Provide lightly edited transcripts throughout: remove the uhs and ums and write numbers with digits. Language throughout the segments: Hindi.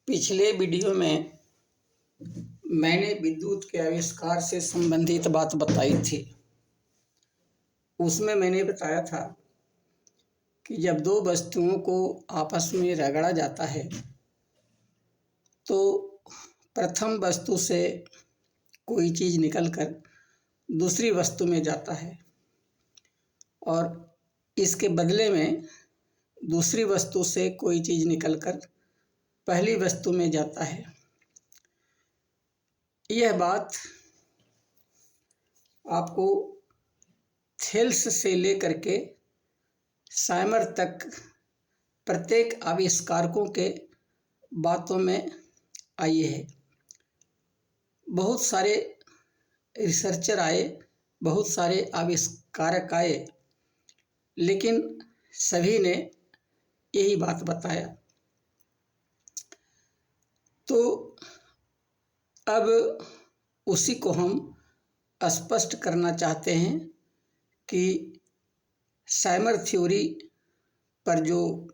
पिछले वीडियो में मैंने विद्युत के आविष्कार से संबंधित बात बताई थी। उसमें मैंने बताया था कि जब दो वस्तुओं को आपस में रगड़ा जाता है तो प्रथम वस्तु से कोई चीज़ निकलकर दूसरी वस्तु में जाता है और इसके बदले में दूसरी वस्तु से कोई चीज़ निकलकर पहली वस्तु में जाता है। यह बात आपको थेल्स से लेकर के साइमर तक प्रत्येक आविष्कारकों के बातों में आई है। बहुत सारे रिसर्चर आए, बहुत सारे आविष्कारक आए, लेकिन सभी ने यही बात बताया। तो अब उसी को हम स्पष्ट करना चाहते हैं कि साइमर थ्योरी पर जो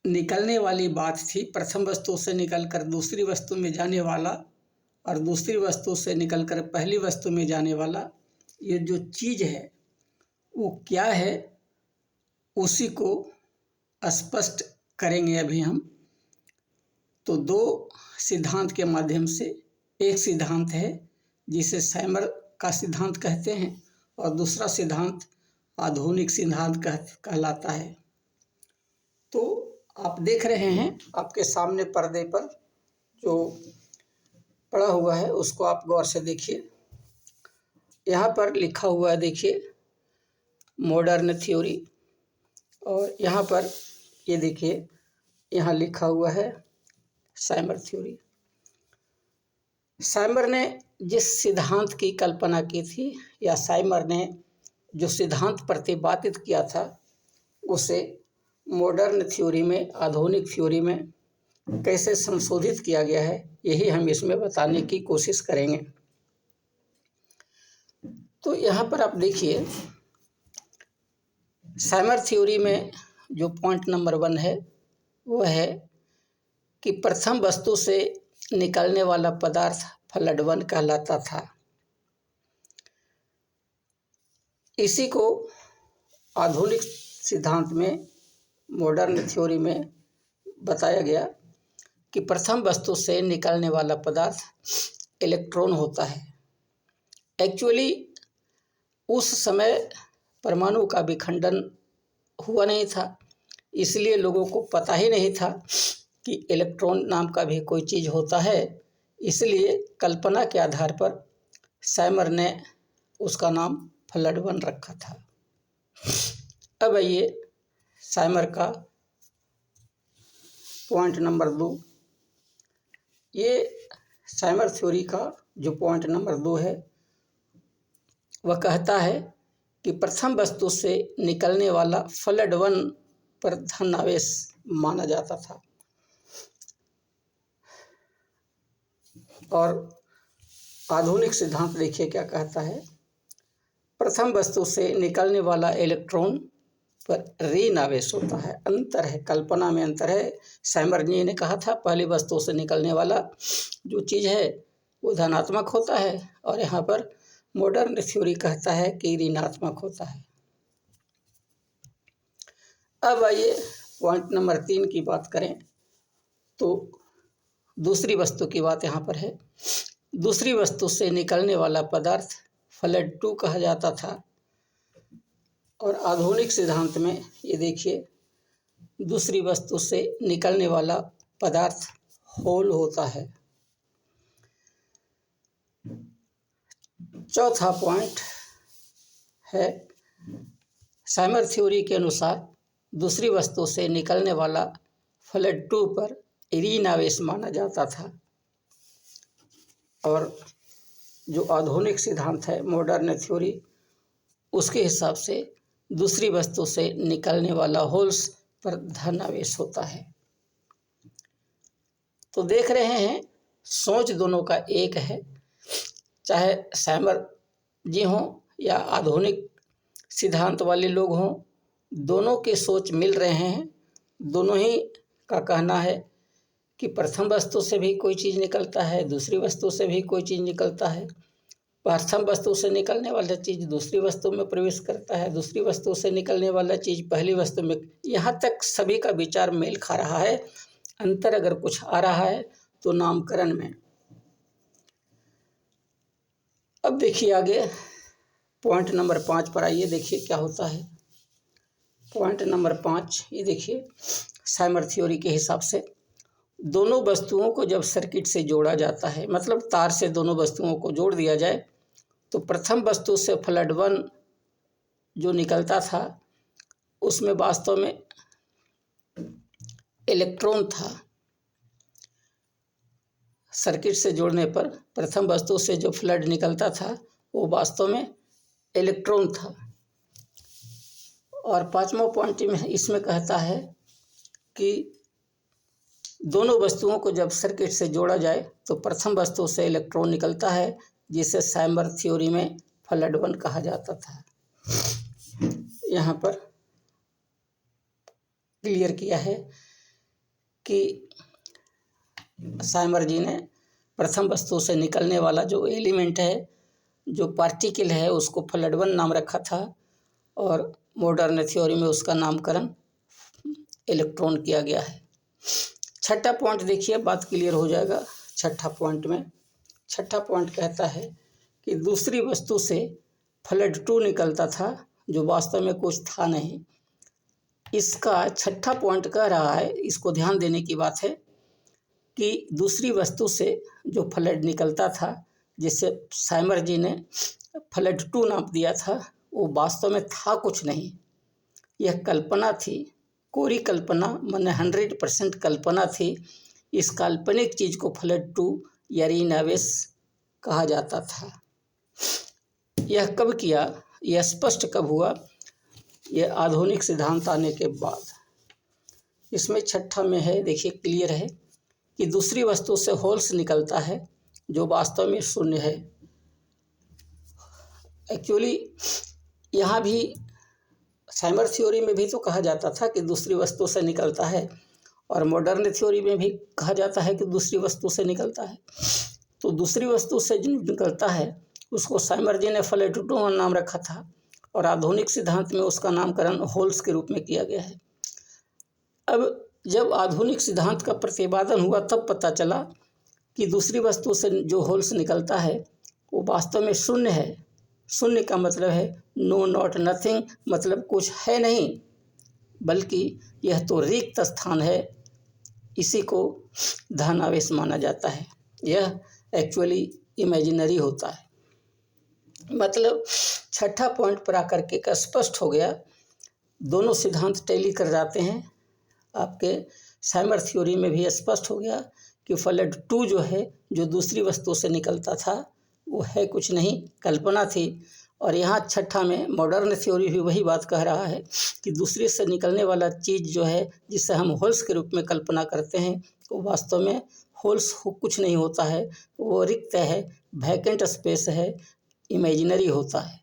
निकलने वाली बात थी, प्रथम वस्तु से निकलकर दूसरी वस्तु में जाने वाला और दूसरी वस्तु से निकलकर पहली वस्तु में जाने वाला, ये जो चीज़ है वो क्या है, उसी को स्पष्ट करेंगे अभी हम। तो दो सिद्धांत के माध्यम से, एक सिद्धांत है जिसे साइमर का सिद्धांत कहते हैं और दूसरा सिद्धांत आधुनिक सिद्धांत कहलाता है। तो आप देख रहे हैं आपके सामने पर्दे पर जो पड़ा हुआ है उसको आप गौर से देखिए। यहाँ पर लिखा हुआ है, देखिए, मॉडर्न थ्योरी, और यहाँ पर ये देखिए, यहाँ लिखा हुआ है साइमर थ्योरी। साइमर ने जिस सिद्धांत की कल्पना की थी, या साइमर ने जो सिद्धांत प्रतिपादित किया था, उसे मॉडर्न थ्योरी में, आधुनिक थ्योरी में कैसे संशोधित किया गया है, यही हम इसमें बताने की कोशिश करेंगे। तो यहाँ पर आप देखिए, साइमर थ्योरी में जो पॉइंट नंबर 1 है वो है कि प्रथम वस्तु से निकलने वाला पदार्थ फ्लड 1 कहलाता था। इसी को आधुनिक सिद्धांत में, मॉडर्न थ्योरी में बताया गया कि प्रथम वस्तु से निकलने वाला पदार्थ इलेक्ट्रॉन होता है। एक्चुअली उस समय परमाणु का विखंडन हुआ नहीं था, इसलिए लोगों को पता ही नहीं था कि इलेक्ट्रॉन नाम का भी कोई चीज़ होता है। इसलिए कल्पना के आधार पर साइमर ने उसका नाम फ्लड 1 रखा था। अब आइए साइमर का पॉइंट नंबर 2। ये साइमर थ्योरी का जो पॉइंट नंबर 2 है वह कहता है कि प्रथम वस्तु से निकलने वाला फ्लड 1 पर धन आवेश माना जाता था, और आधुनिक सिद्धांत देखिए क्या कहता है। प्रथम वस्तु से निकलने वाला इलेक्ट्रॉन पर ऋण आवेश होता है। अंतर है, कल्पना में अंतर है। साइमर जी ने कहा था पहली वस्तु से निकलने वाला जो चीज़ है वो धनात्मक होता है, और यहाँ पर मॉडर्न थ्योरी कहता है कि ऋणात्मक होता है। अब आइए पॉइंट नंबर 3 की बात करें तो दूसरी वस्तु की बात यहाँ पर है। दूसरी वस्तु से निकलने वाला पदार्थ फ्लड 2 कहा जाता था, और आधुनिक सिद्धांत में ये देखिए, दूसरी वस्तु से निकलने वाला पदार्थ होल होता है। चौथा पॉइंट है, साइमर थ्योरी के अनुसार दूसरी वस्तु से निकलने वाला फ्लड 2 पर ऋण आवेश माना जाता था, और जो आधुनिक सिद्धांत है, मॉडर्न थ्योरी, उसके हिसाब से दूसरी वस्तु से निकलने वाला होल्स पर धन आवेश होता है। तो देख रहे हैं, सोच दोनों का एक है, चाहे साइमर जी हों या आधुनिक सिद्धांत वाले लोग हों, दोनों के सोच मिल रहे हैं। दोनों ही का कहना है कि प्रथम वस्तु से भी कोई चीज़ निकलता है, दूसरी वस्तु से भी कोई चीज़ निकलता है। प्रथम वस्तु से निकलने वाला चीज़ दूसरी वस्तु में प्रवेश करता है, दूसरी वस्तु से निकलने वाला चीज़ पहली वस्तु में, यहाँ तक सभी का विचार मेल खा रहा है। अंतर अगर कुछ आ रहा है तो नामकरण में। अब देखिए आगे पॉइंट नंबर 5 पर आइए, देखिए क्या होता है। पॉइंट नंबर 5 ये देखिए, साइमर थ्योरी के हिसाब से दोनों वस्तुओं को जब सर्किट से जोड़ा जाता है, मतलब तार से दोनों वस्तुओं को जोड़ दिया जाए, तो प्रथम वस्तु से फ्लड 1 जो निकलता था उसमें वास्तव में इलेक्ट्रॉन था। सर्किट से जोड़ने पर प्रथम वस्तु से जो फ्लड निकलता था वो वास्तव में इलेक्ट्रॉन था। और 5वां पॉइंट में इसमें कहता है कि दोनों वस्तुओं को जब सर्किट से जोड़ा जाए तो प्रथम वस्तु से इलेक्ट्रॉन निकलता है, जिसे साइमर थ्योरी में फ्लड 1 कहा जाता था। यहाँ पर क्लियर किया है कि साइमर जी ने प्रथम वस्तु से निकलने वाला जो एलिमेंट है, जो पार्टिकल है, उसको फ्लड 1 नाम रखा था और मॉडर्न थ्योरी में उसका नामकरण इलेक्ट्रॉन किया गया है। छठा पॉइंट देखिए, बात क्लियर हो जाएगा। छठा पॉइंट कहता है कि दूसरी वस्तु से फ्लड 2 निकलता था, जो वास्तव में कुछ था नहीं। इसका छठा पॉइंट कह रहा है, इसको ध्यान देने की बात है कि दूसरी वस्तु से जो फ्लड निकलता था, जिसे साइमर जी ने फ्लड 2 नाम दिया था, वो वास्तव में था कुछ नहीं। यह कल्पना थी, कोरी कल्पना, माने 100% कल्पना थी। इस काल्पनिक चीज़ को फ्लड 2 या रीनावेश कहा जाता था। यह कब किया, यह स्पष्ट कब हुआ, यह आधुनिक सिद्धांत आने के बाद। इसमें छठा में है, देखिए क्लियर है कि दूसरी वस्तु से होल्स निकलता है जो वास्तव में शून्य है। एक्चुअली यहाँ भी साइमर थ्योरी में भी तो कहा जाता था कि दूसरी वस्तु से निकलता है, और मॉडर्न थ्योरी में भी कहा जाता है कि दूसरी वस्तु से निकलता है। तो दूसरी वस्तु से जो निकलता है उसको साइमर जी ने फ्लड 2 नाम रखा था, और आधुनिक सिद्धांत में उसका नामकरण होल्स के रूप में किया गया है। अब जब आधुनिक सिद्धांत का प्रतिपादन हुआ तब पता चला कि दूसरी वस्तु से जो होल्स निकलता है वो वास्तव में शून्य है। शून्य का मतलब है नो नॉट नथिंग, मतलब कुछ है नहीं, बल्कि यह तो रिक्त स्थान है। इसी को धनावेश माना जाता है। यह एक्चुअली इमेजिनरी होता है। मतलब छठा पॉइंट पर आकर के स्पष्ट हो गया, दोनों सिद्धांत टैली कर जाते हैं। आपके साइमर थ्योरी में भी स्पष्ट हो गया कि फ्लड 2 जो है, जो दूसरी वस्तु से निकलता था, वो है कुछ नहीं, कल्पना थी। और यहाँ छठा में मॉडर्न थ्योरी भी वही बात कह रहा है कि दूसरे से निकलने वाला चीज़ जो है, जिसे हम होल्स के रूप में कल्पना करते हैं, वो वास्तव में होल्स कुछ नहीं होता है, वो रिक्त है, वैकेंट स्पेस है, इमेजिनरी होता है।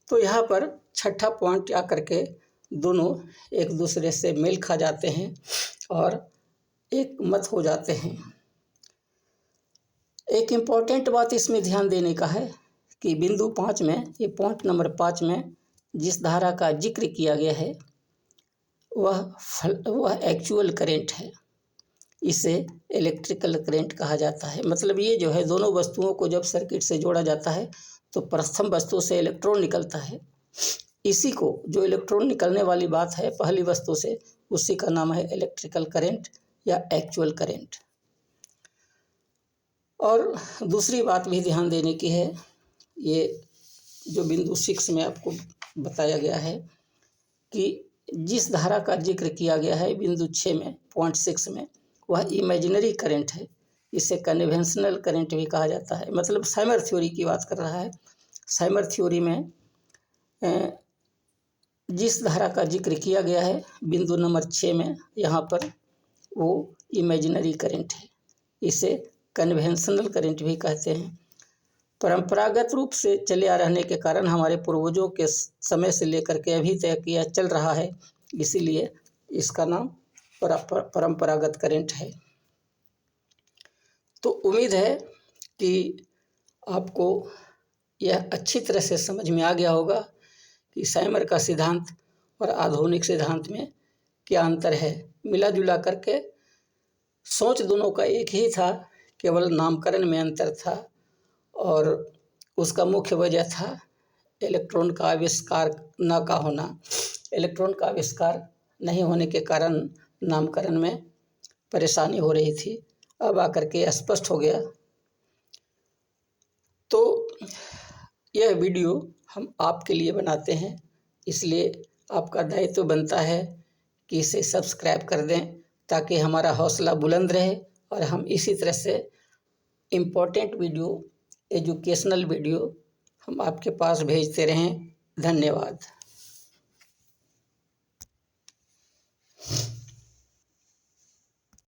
तो यहाँ पर छठा पॉइंट आकर के दोनों एक दूसरे से मेल खा जाते हैं और एक मत हो जाते हैं। एक इम्पॉर्टेंट बात इसमें ध्यान देने का है कि बिंदु 5 में, ये पॉइंट नंबर 5 में जिस धारा का जिक्र किया गया है वह एक्चुअल करंट है। इसे इलेक्ट्रिकल करंट कहा जाता है। मतलब ये जो है, दोनों वस्तुओं को जब सर्किट से जोड़ा जाता है तो प्रथम वस्तु से इलेक्ट्रॉन निकलता है। इसी को, जो इलेक्ट्रॉन निकलने वाली बात है पहली वस्तु से, उसी का नाम है इलेक्ट्रिकल करंट या एक्चुअल करंट। और दूसरी बात भी ध्यान देने की है, ये जो बिंदु 6 में आपको बताया गया है कि जिस धारा का जिक्र किया गया है बिंदु 6 में, पॉइंट 6 में, वह इमेजिनरी करंट है। इसे कन्वेंशनल करंट भी कहा जाता है। मतलब साइमर थ्योरी की बात कर रहा है। साइमर थ्योरी में जिस धारा का जिक्र किया गया है बिंदु नंबर 6 में, यहाँ पर वो इमेजिनरी करंट है। इसे कन्वेंशनल करंट भी कहते हैं। परंपरागत रूप से चले आ रहने के कारण हमारे पूर्वजों के समय से लेकर के अभी तक यह चल रहा है, इसीलिए इसका नाम परंपरागत करंट है। तो उम्मीद है कि आपको यह अच्छी तरह से समझ में आ गया होगा कि साइमर का सिद्धांत और आधुनिक सिद्धांत में क्या अंतर है। मिला जुला करके सोच दोनों का एक ही था, केवल नामकरण में अंतर था और उसका मुख्य वजह था इलेक्ट्रॉन का आविष्कार न का होना। इलेक्ट्रॉन का आविष्कार नहीं होने के कारण नामकरण में परेशानी हो रही थी। अब आकर के स्पष्ट हो गया। तो यह वीडियो हम आपके लिए बनाते हैं, इसलिए आपका दायित्व बनता है कि इसे सब्सक्राइब कर दें ताकि हमारा हौसला बुलंद रहे और हम इसी तरह से इम्पोर्टेंट वीडियो, एजुकेशनल वीडियो हम आपके पास भेजते रहें। धन्यवाद।